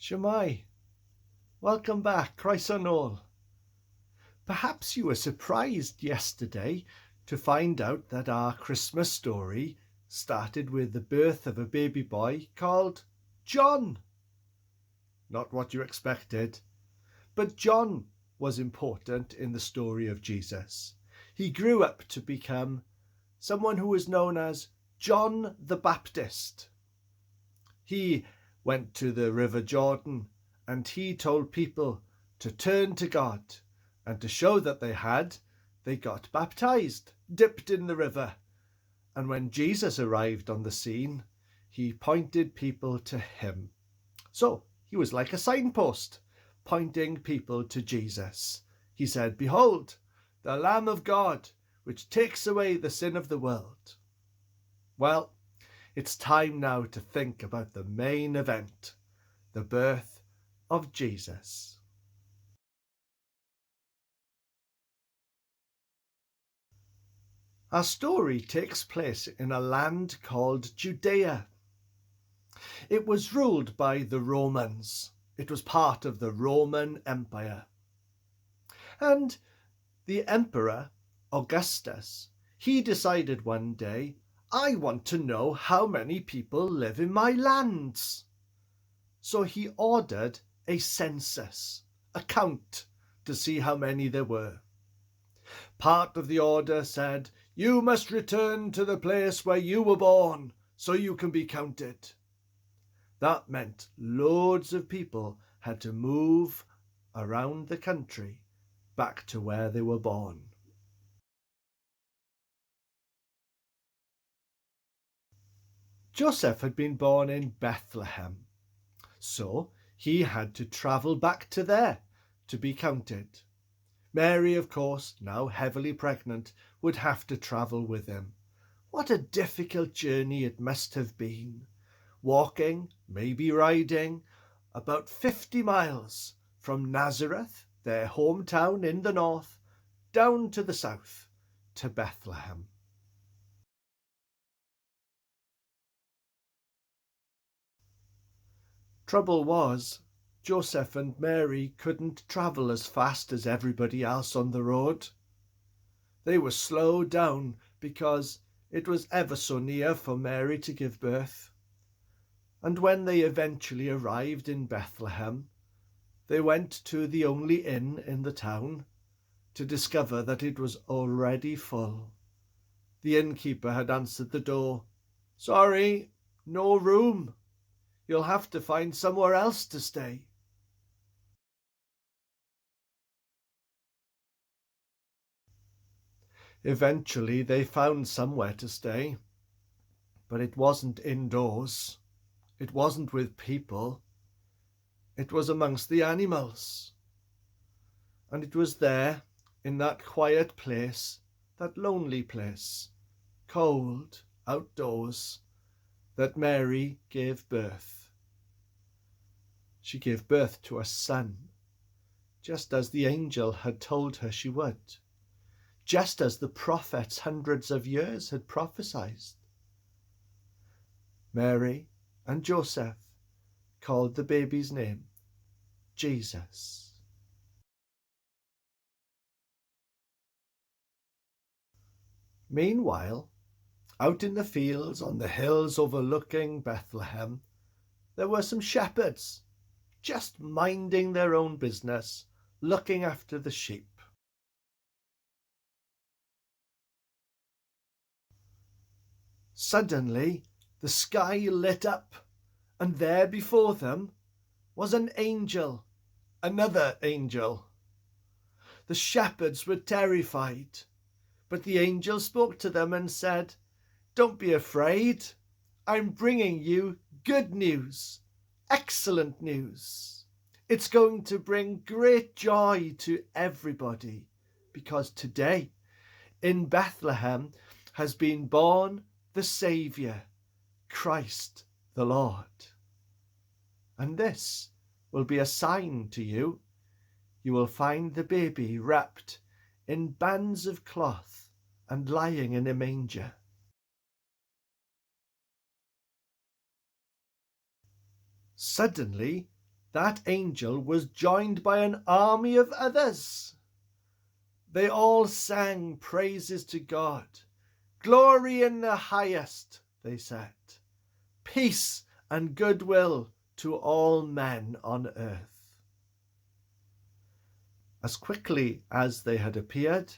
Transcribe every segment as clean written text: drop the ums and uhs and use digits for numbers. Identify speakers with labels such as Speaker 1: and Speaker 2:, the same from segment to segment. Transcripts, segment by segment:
Speaker 1: Shemai, welcome back, Croeso nôl. Perhaps you were surprised yesterday to find out that our Christmas story started with the birth of a baby boy called John. Not what you expected, but John was important in the story of Jesus. He grew up to become someone who was known as John the Baptist. He went to the River Jordan and he told people to turn to God, and to show that they got baptized, dipped in the river. And when Jesus arrived on the scene, he pointed people to him. So he was like a signpost, pointing people to Jesus. He said, "Behold, the Lamb of God, which takes away the sin of the world." Well, it's time now to think about the main event, the birth of Jesus. Our story takes place in a land called Judea. It was ruled by the Romans. It was part of the Roman Empire. And the emperor, Augustus, he decided one day, I want to know how many people live in my lands. So he ordered a census, a count, to see how many there were. Part of the order said, you must return to the place where you were born so you can be counted. That meant loads of people had to move around the country back to where they were born. Joseph had been born in Bethlehem, so he had to travel back to there to be counted. Mary, of course, now heavily pregnant, would have to travel with him. What a difficult journey it must have been. Walking, maybe riding, about 50 miles from Nazareth, their hometown in the north, down to the south, to Bethlehem. Trouble was, Joseph and Mary couldn't travel as fast as everybody else on the road. They were slowed down because it was ever so near for Mary to give birth. And when they eventually arrived in Bethlehem, they went to the only inn in the town to discover that it was already full. The innkeeper had answered the door. "Sorry, no room. You'll have to find somewhere else to stay." Eventually they found somewhere to stay, but it wasn't indoors. It wasn't with people. It was amongst the animals. And it was there, in that quiet place, that lonely place, cold, outdoors, that Mary gave birth. She gave birth to a son, just as the angel had told her she would, just as the prophets hundreds of years had prophesied. Mary and Joseph called the baby's name Jesus. Meanwhile, out in the fields on the hills overlooking Bethlehem, there were some shepherds, just minding their own business, looking after the sheep. Suddenly, the sky lit up, and there before them was an angel, another angel. The shepherds were terrified, but the angel spoke to them and said, "Don't be afraid. I'm bringing you good news, excellent news. It's going to bring great joy to everybody, because today in Bethlehem has been born the Saviour, Christ the Lord. And this will be a sign to you. You will find the baby wrapped in bands of cloth and lying in a manger." Suddenly, that angel was joined by an army of others. They all sang praises to God. "Glory in the highest," they said. "Peace and goodwill to all men on earth." As quickly as they had appeared,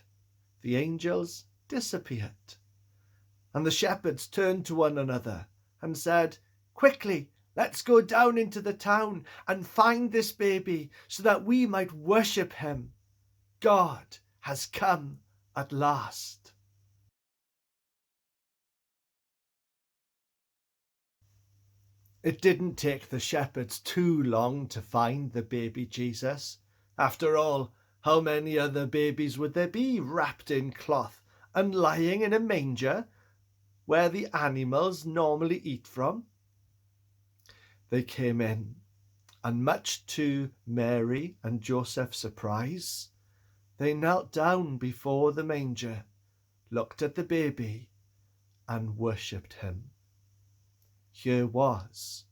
Speaker 1: the angels disappeared. And the shepherds turned to one another and said, "Quickly, let's go down into the town and find this baby so that we might worship him. God has come at last." It didn't take the shepherds too long to find the baby Jesus. After all, how many other babies would there be wrapped in cloth and lying in a manger where the animals normally eat from? They came in, and much to Mary and Joseph's surprise, they knelt down before the manger, looked at the baby, and worshipped him. Here was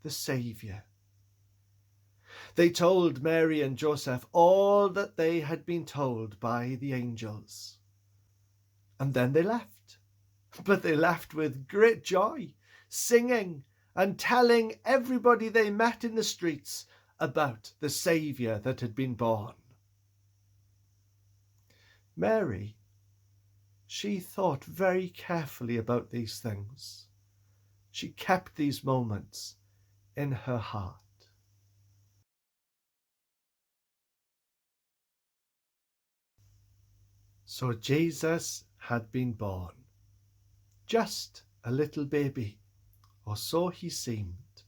Speaker 1: the Saviour. They told Mary and Joseph all that they had been told by the angels. And then they left. But they left with great joy, singing and telling everybody they met in the streets about the Saviour that had been born. Mary, she thought very carefully about these things. She kept these moments in her heart. So Jesus had been born, just a little baby, or so he seemed,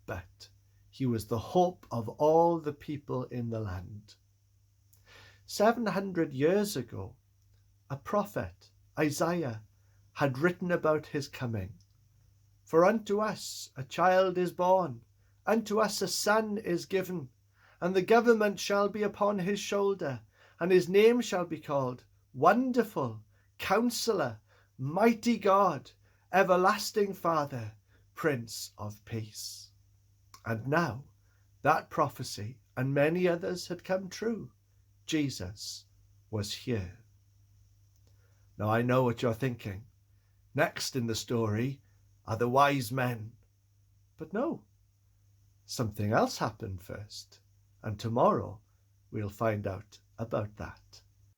Speaker 1: but he was the hope of all the people in the land. 700 years ago, a prophet, Isaiah, had written about his coming. "For unto us a child is born, unto us a son is given, and the government shall be upon his shoulder, and his name shall be called Wonderful, Counselor, Mighty God, Everlasting Father, Prince of Peace." And now that prophecy and many others had come true. Jesus was here. Now I know what you're thinking. Next in the story are the wise men. But no, something else happened first, and tomorrow we'll find out about that.